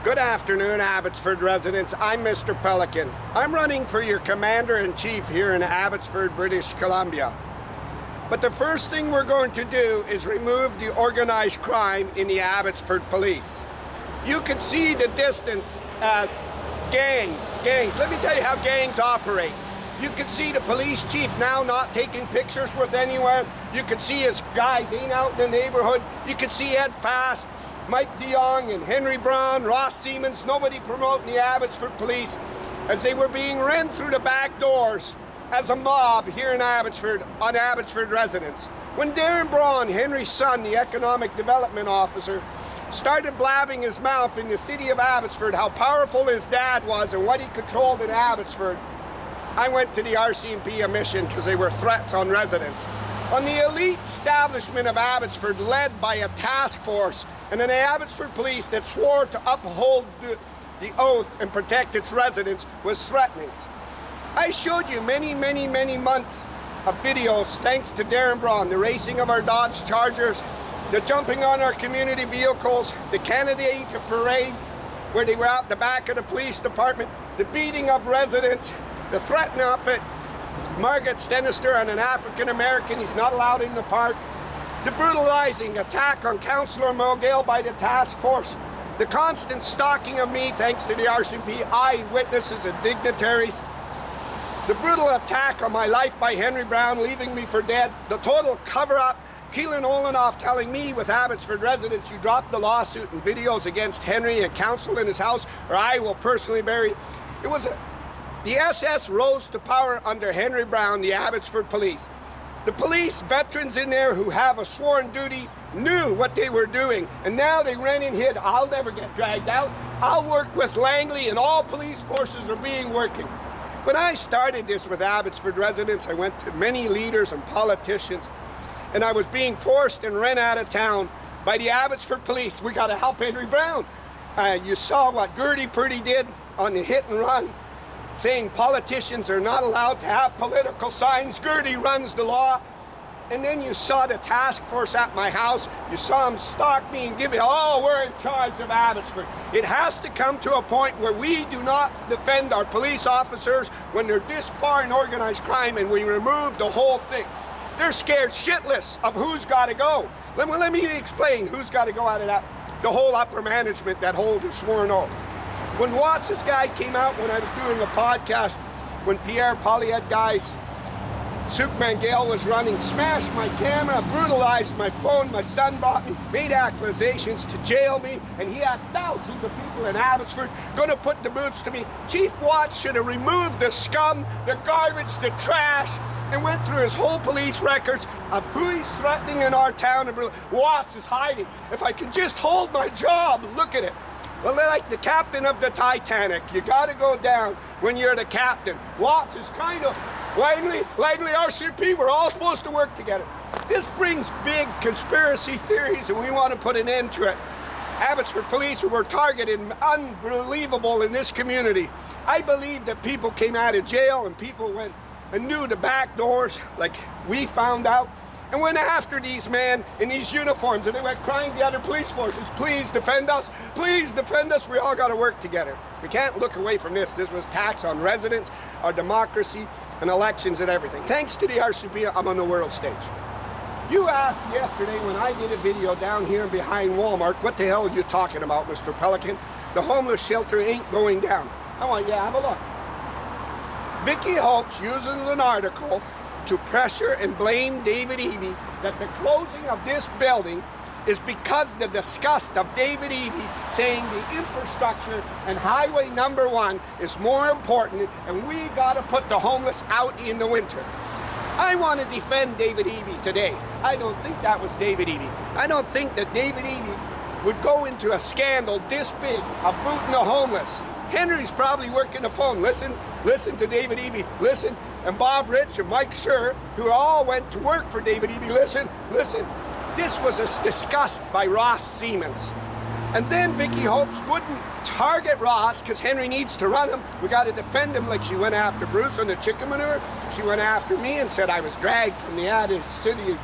Good afternoon, Abbotsford residents. I'm Mr. Pelican. I'm running for your Commander-in-Chief here in Abbotsford, British Columbia. But the first thing we're going to do is remove the organized crime in the Abbotsford Police. You can see the distance as gangs. Let me tell you how gangs operate. You can see the police chief now not taking pictures with anyone. You can see his guys ain't out in the neighborhood. You can see Ed Fast, Mike DeYoung and Henry Brown, Ross Siemens, nobody promoting the Abbotsford Police as they were being run through the back doors as a mob here in Abbotsford on Abbotsford residents. When Darren Braun, Henry's son, the Economic Development Officer, started blabbing his mouth in the city of Abbotsford how powerful his dad was and what he controlled in Abbotsford, I went to the RCMP mission because they were threats on residents. On the elite establishment of Abbotsford, led by a task force and an Abbotsford Police that swore to uphold the oath and protect its residents, was threatening. I showed you many months of videos thanks to Darren Braun, the racing of our Dodge Chargers, the jumping on our community vehicles, the Canada parade where they were out the back of the police department, the beating of residents, the threat up at Margaret Stenister on an African American, he's not allowed in the park, the brutalizing attack on Councillor Mogale by the task force, the constant stalking of me thanks to the RCMP eyewitnesses and dignitaries, the brutal attack on my life by Henry Brown, leaving me for dead, the total cover-up, Keelan Olenoff telling me with Abbotsford residents, you dropped the lawsuit and videos against Henry and council in his house, or I will personally bury. The SS rose to power under Henry Brown, the Abbotsford Police. The police veterans in there who have a sworn duty knew what they were doing, and now they ran and hid. I'll never get dragged out. I'll work with Langley, and all police forces are working. When I started this with Abbotsford residents, I went to many leaders and politicians, and I was being forced and run out of town by the Abbotsford Police. We got to help Henry Brown. You saw what Eby Putting did on the hit and run, saying politicians are not allowed to have political signs. Eby runs the law. And then you saw the task force at my house. You saw them stalk me and give it, oh, we're in charge of Abbotsford. It has to come to a point where we do not defend our police officers when they're this far in organized crime, and we remove the whole thing. They're scared shitless of who's got to go. Let me explain who's got to go out of that. The whole upper management that hold a sworn oath. When Watts' guy came out when I was doing a podcast, when Pierre Poilievre guys, Superman Gale was running, smashed my camera, brutalized my phone, my son brought me, made accusations to jail me, and he had thousands of people in Abbotsford gonna put the boots to me. Chief Watts should have removed the scum, the garbage, the trash, and went through his whole police records of who he's threatening in our town. And Watts is hiding. If I can just hold my job, look at it. Well, they're like the captain of the Titanic. You gotta go down when you're the captain. Watts is trying to, Langley, RCMP, we're all supposed to work together. This brings big conspiracy theories, and we want to put an end to it. Abbotsford Police were targeted, unbelievable in this community. I believe that people came out of jail and people went and knew the back doors, like we found out, and went after these men in these uniforms, and they went crying to the other police forces, please defend us, we all got to work together. We can't look away from this. This was tax on residents, our democracy, and elections and everything. Thanks to the RCMP, I'm on the world stage. You asked yesterday when I did a video down here behind Walmart, what the hell are you talking about, Mr. Pelican? The homeless shelter ain't going down. I want you to have a look. Vicky Holtz uses an article to pressure and blame David Eby that the closing of this building is because the disgust of David Eby saying the infrastructure and highway number 1 is more important, and we got to put the homeless out in the winter. I want to defend David Eby today. I don't think that was David Eby. I don't think that David Eby would go into a scandal this big of booting the homeless. Henry's probably working the phone. Listen to David Eby, listen. And Bob Rich and Mike Scher, who all went to work for David Eby, listen. This was a disgust by Ross Siemens. And then Vicky Holtz wouldn't target Ross because Henry needs to run him. We got to defend him, like she went after Bruce on the chicken manure. She went after me and said I was dragged from the city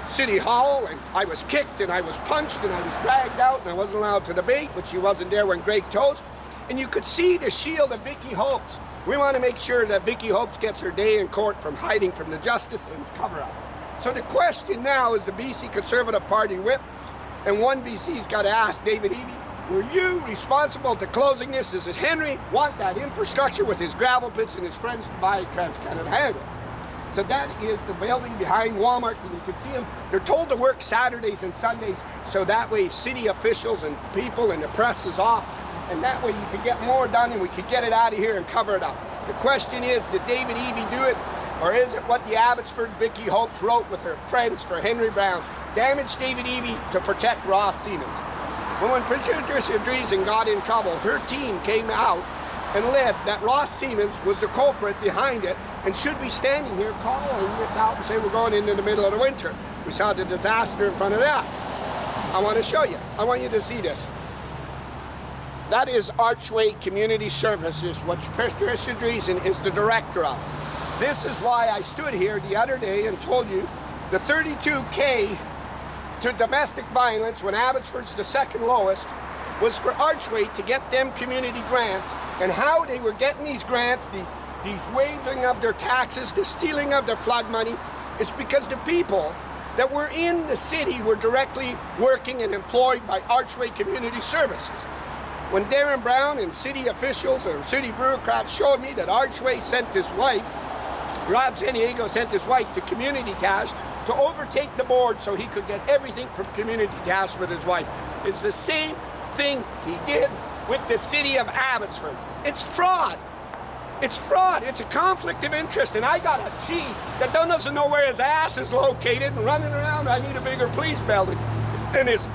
City Hall, and I was kicked and I was punched and I was dragged out and I wasn't allowed to debate, but she wasn't there when Greg Toes. And you could see the shield of Vicky Hopes. We want to make sure that Vicky Hopes gets her day in court from hiding from the justice and cover up. So the question now is the BC Conservative Party whip, and one BC's got to ask David Eby, were you responsible to closing this? Does Henry want that infrastructure with his gravel pits and his friends to buy Trans-Canada Highway? So that is the building behind Walmart, and you can see them. They're told to work Saturdays and Sundays, so that way city officials and people and the press is off, and that way you can get more done and we can get it out of here and cover it up. The question is, did David Eby do it, or is it what the Abbotsford Vicky Hopes wrote with her friends for Henry Brown, damage David Eby to protect Ross Siemens? But when Patricia Dreesen got in trouble, her team came out and led that Ross Siemens was the culprit behind it and should be standing here calling this out and say we're going into the middle of the winter. We saw the disaster in front of that. I want to show you. I want you to see this. That is Archway Community Services, which Patricia Dreesen is the director of. This is why I stood here the other day and told you the 32K to domestic violence, when Abbotsford's the second lowest, was for Archway to get them community grants, and how they were getting these grants, these waiving of their taxes, the stealing of their flood money, is because the people that were in the city were directly working and employed by Archway Community Services. When Darren Brown and city officials or city bureaucrats showed me that Archway sent his wife, Rob Santiago sent his wife to Community Cash to overtake the board so he could get everything from Community Cash with his wife. It's the same thing he did with the city of Abbotsford. It's fraud. It's fraud. It's a conflict of interest. And I got a chief that doesn't know where his ass is located and running around, I need a bigger police building. And his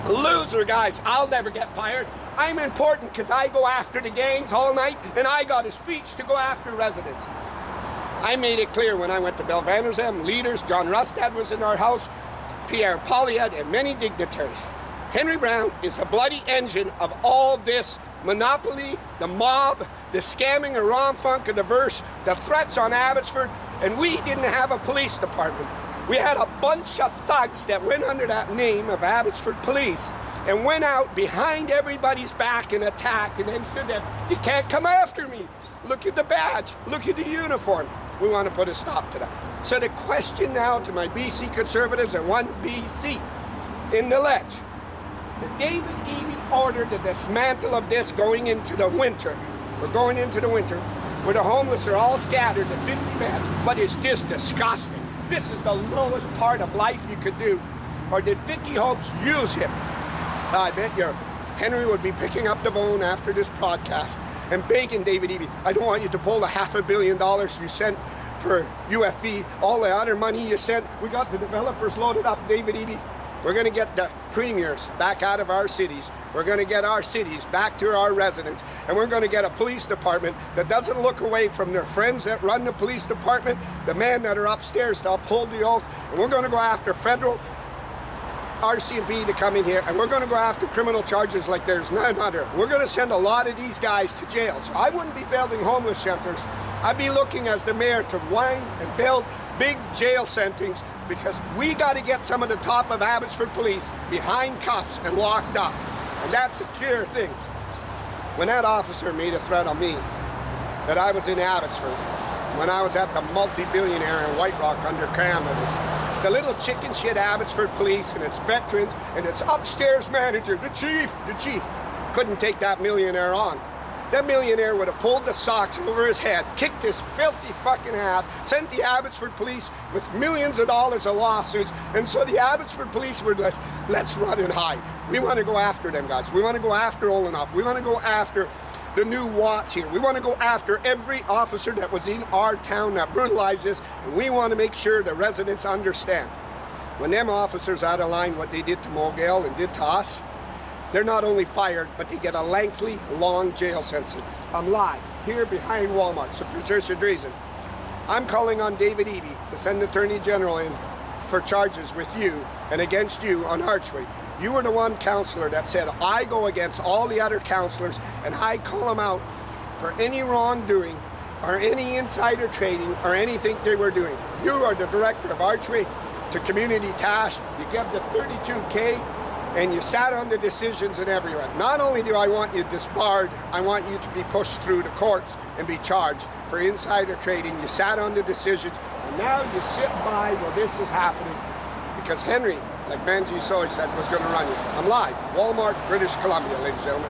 loser guys, I'll never get fired. I'm important because I go after the gangs all night, and I got a speech to go after residents. I made it clear when I went to Belvandersheim, leaders, John Rustad was in our house, Pierre Poilievre, and many dignitaries. Henry Brown is the bloody engine of all this monopoly, the mob, the scamming of Ron Funk and the verse, the threats on Abbotsford, and we didn't have a police department. We had a bunch of thugs that went under that name of Abbotsford Police and went out behind everybody's back and attacked, and then said that you can't come after me. Look at the badge, look at the uniform. We want to put a stop to that. So the question now to my BC Conservatives and one BC in the ledge, that David Eby ordered the dismantle of this going into the winter. We're going into the winter where the homeless are all scattered at 50 beds, but it's just disgusting. This is the lowest part of life you could do. Or did Vicky Hopes use him? I bet you Henry would be picking up the phone after this podcast and begging David Eby, I don't want you to pull the $500 million you sent for UFB, all the other money you sent. We got the developers loaded up, David Eby. We're going to get the premiers back out of our cities. We're going to get our cities back to our residents. And we're going to get a police department that doesn't look away from their friends that run the police department, the men that are upstairs to uphold the oath. And we're going to go after federal RCMP to come in here, and we're going to go after criminal charges like there's none other. We're going to send a lot of these guys to jail. So I wouldn't be building homeless shelters. I'd be looking as the mayor to whine and build big jail centers, because we got to get some of the top of Abbotsford police behind cuffs and locked up. And that's a clear thing. When that officer made a threat on me that I was in Abbotsford, when I was at the multi-billionaire in White Rock under Canada, the little chicken shit Abbotsford police and its veterans and its upstairs manager, the chief, couldn't take that millionaire on. That millionaire would have pulled the socks over his head, kicked his filthy fucking ass, sent the Abbotsford police with millions of dollars of lawsuits, and so the Abbotsford police were let's run and hide. We want to go after them guys. We want to go after Olenoff. We want to go after the new Watts here. We want to go after every officer that was in our town that brutalized this, and we want to make sure the residents understand. When them officers out of line what they did to Mogale and did to us, they're not only fired, but they get a lengthy, long jail sentence. I'm live here behind Walmart. So Patricia Dreesen, I'm calling on David Eby to send the Attorney General in for charges with you and against you on Archway. You were the one councillor that said, I go against all the other councillors and I call them out for any wrongdoing or any insider trading or anything they were doing. You are the director of Archway. to community cash, you give the 32K, and you sat on the decisions and everyone. Not only do I want you disbarred, I want you to be pushed through the courts and be charged for insider trading. You sat on the decisions, and now you sit by while this is happening because Henry, like Benji Soy said, was going to run you. I'm live, Walmart, British Columbia, ladies and gentlemen.